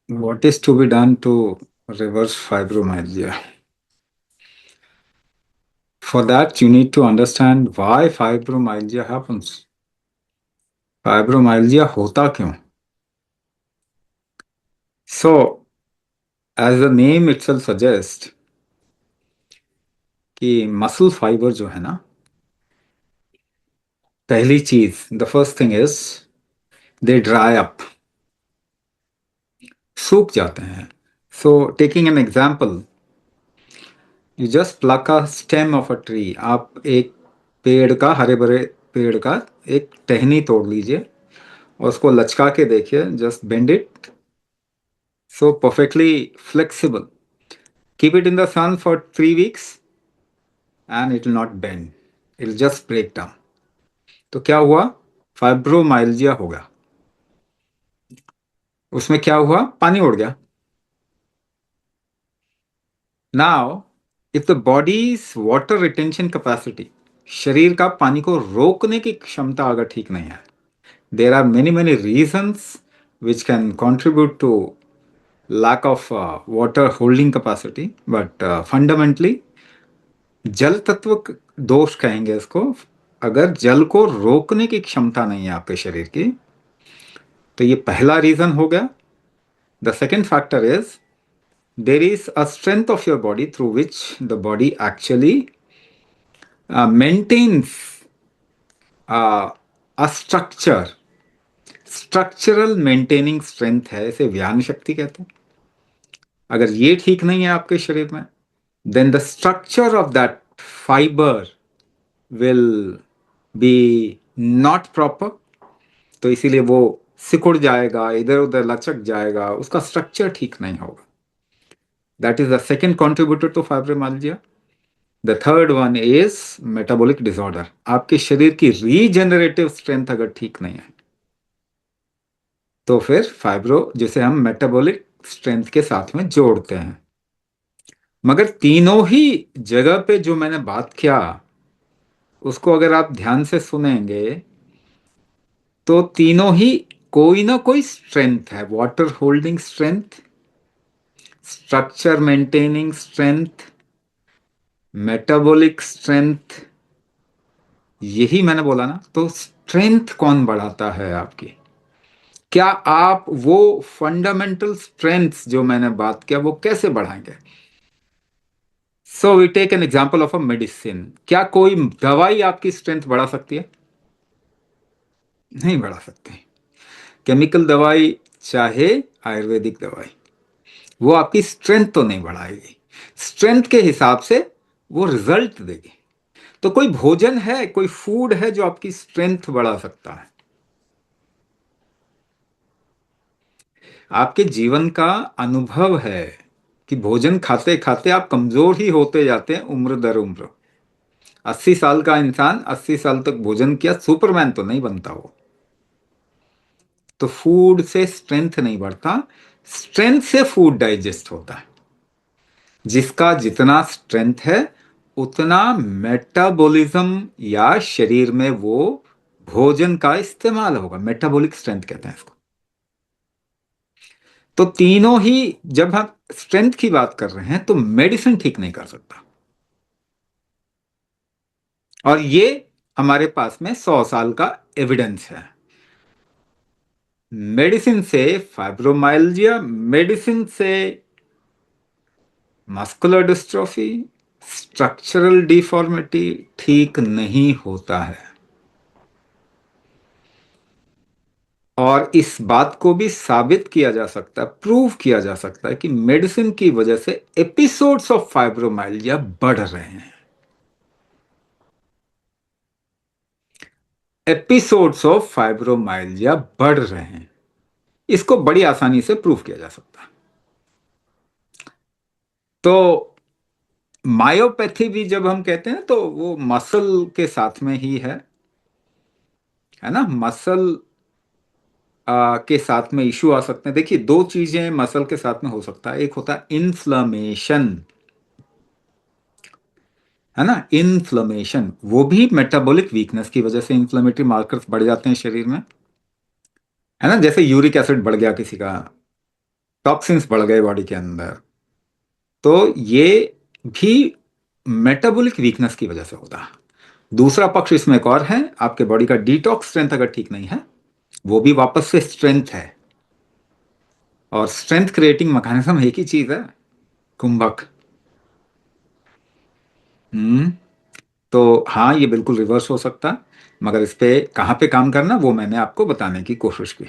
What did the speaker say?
What is to be done to reverse fibromyalgia? For that, you need to understand why fibromyalgia happens. Fibromyalgia होता क्यों? So, as the name itself suggests, कि muscle fibre जो है ना, पहली चीज, the first thing is they dry up, सूख जाते हैं. So taking an example, you just pluck a stem of a tree. आप एक पेड़ का, हरे भरे पेड़ का एक टहनी तोड़ लीजिए और उसको लचका के देखिए. Just bend it so perfectly flexible. Keep it in the sun for 3 weeks and it will not bend. It will just break down. तो क्या हुआ? फाइब्रोमाइल्जिया हो गया. उसमें क्या हुआ? पानी उड़ गया. Now if the bodies water retention capacity, शरीर का पानी को रोकने की क्षमता अगर ठीक नहीं है, there are many many reasons which can contribute to lack of water holding capacity, but fundamentally जल तत्व दोष कहेंगे इसको. अगर जल को रोकने की क्षमता नहीं है आपके शरीर की, तो ये पहला रीजन हो गया. The second factor is there is a strength of your body through which the body actually maintains a structure. Structural maintaining strength है, इसे व्यान शक्ति कहते हैं. अगर ये ठीक नहीं है आपके शरीर में, then the structure of that fibre will be not proper. तो इसीलिए वो सिकुड़ जाएगा, इधर उधर लचक जाएगा, उसका स्ट्रक्चर ठीक नहीं होगा. That is the second contributor to fibromyalgia. The third one is metabolic disorder. आपके शरीर की रीजेनरेटिव स्ट्रेंथ अगर ठीक नहीं है, तो फिर फाइब्रो, जिसे हम मेटाबॉलिक स्ट्रेंथ के साथ में जोड़ते हैं. मगर तीनों ही जगह पे जो मैंने बात किया, उसको अगर आप ध्यान से सुनेंगे, तो तीनों ही कोई ना कोई स्ट्रेंथ है. Water holding strength, structure maintaining strength, metabolic strength. यही मैंने बोला ना. तो स्ट्रेंथ कौन बढ़ाता है आपकी? क्या आप वो फंडामेंटल स्ट्रेंथ्स जो मैंने बात किया, वो कैसे बढ़ाएंगे? So we take an example of a medicine. क्या कोई दवाई आपकी स्ट्रेंथ बढ़ा सकती है? नहीं बढ़ा सकती. केमिकल दवाई, चाहे आयुर्वेदिक दवाई, वो आपकी स्ट्रेंथ तो नहीं बढ़ाएगी. स्ट्रेंथ के हिसाब से वो रिजल्ट देगी. तो कोई भोजन है, कोई फूड है जो आपकी स्ट्रेंथ बढ़ा सकता है? आपके जीवन का अनुभव है कि भोजन खाते खाते आप कमजोर ही होते जाते हैं उम्र दर उम्र. 80 साल का इंसान 80 साल तक भोजन किया, सुपरमैन तो नहीं बनता वो. तो फूड से स्ट्रेंथ नहीं बढ़ता, स्ट्रेंथ से फूड डाइजेस्ट होता है. जिसका जितना स्ट्रेंथ है, उतना मेटाबॉलिज्म या शरीर में वो भोजन का इस्तेमाल होगा. मेटाबॉलिक स्ट्रेंथ कहते हैं इसको. तो तीनों ही, जब हम स्ट्रेंथ की बात कर रहे हैं, तो मेडिसिन ठीक नहीं कर सकता. और ये हमारे पास में 100 साल का एविडेंस है. मेडिसिन से फाइब्रोमाइल्जिया, मेडिसिन से मस्कुलर डिस्ट्रोफी, स्ट्रक्चरल डिफॉर्मिटी ठीक नहीं होता है. और इस बात को भी साबित किया जा सकता है, प्रूव किया जा सकता है, कि मेडिसिन की वजह से एपिसोड्स ऑफ फाइब्रोमाइल्जिया बढ़ रहे हैं. एपिसोड्स ऑफ फाइब्रोमाइल्जिया बढ़ रहे हैं. इसको बड़ी आसानी से प्रूव किया जा सकता है. तो मायोपैथी भी जब हम कहते हैं, तो वो मसल के साथ में ही है ना. मसल के साथ में इशू आ सकते हैं. देखिए, दो चीजें मसल के साथ में हो सकता है. एक होता है इन्फ्लेमेशन, है ना. इन्फ्लेमेशन वो भी मेटाबॉलिक वीकनेस की वजह से इन्फ्लेमेटरी मार्कर्स बढ़ जाते हैं शरीर में, है ना. जैसे यूरिक एसिड बढ़ गया किसी का, टॉक्सिन्स बढ़ गए बॉडी के अंदर, तो ये भी मेटाबॉलिक वीकनेस की वजह से होता है। दूसरा पक्ष इसमें एक और है, आपके बॉडी का डिटॉक्स स्ट्रेंथ अगर ठीक नहीं है, वो भी वापस से स्ट्रेंथ है। और स्ट्रेंथ क्रिएटिंग मैकेनिज्म एक ही चीज है, कुंभक। हम्म। तो हाँ, ये बिल्कुल रिवर्स हो सकता है, मगर इस पे कहाँ पे काम करना वो मैंने आपको बताने की कोशिश की।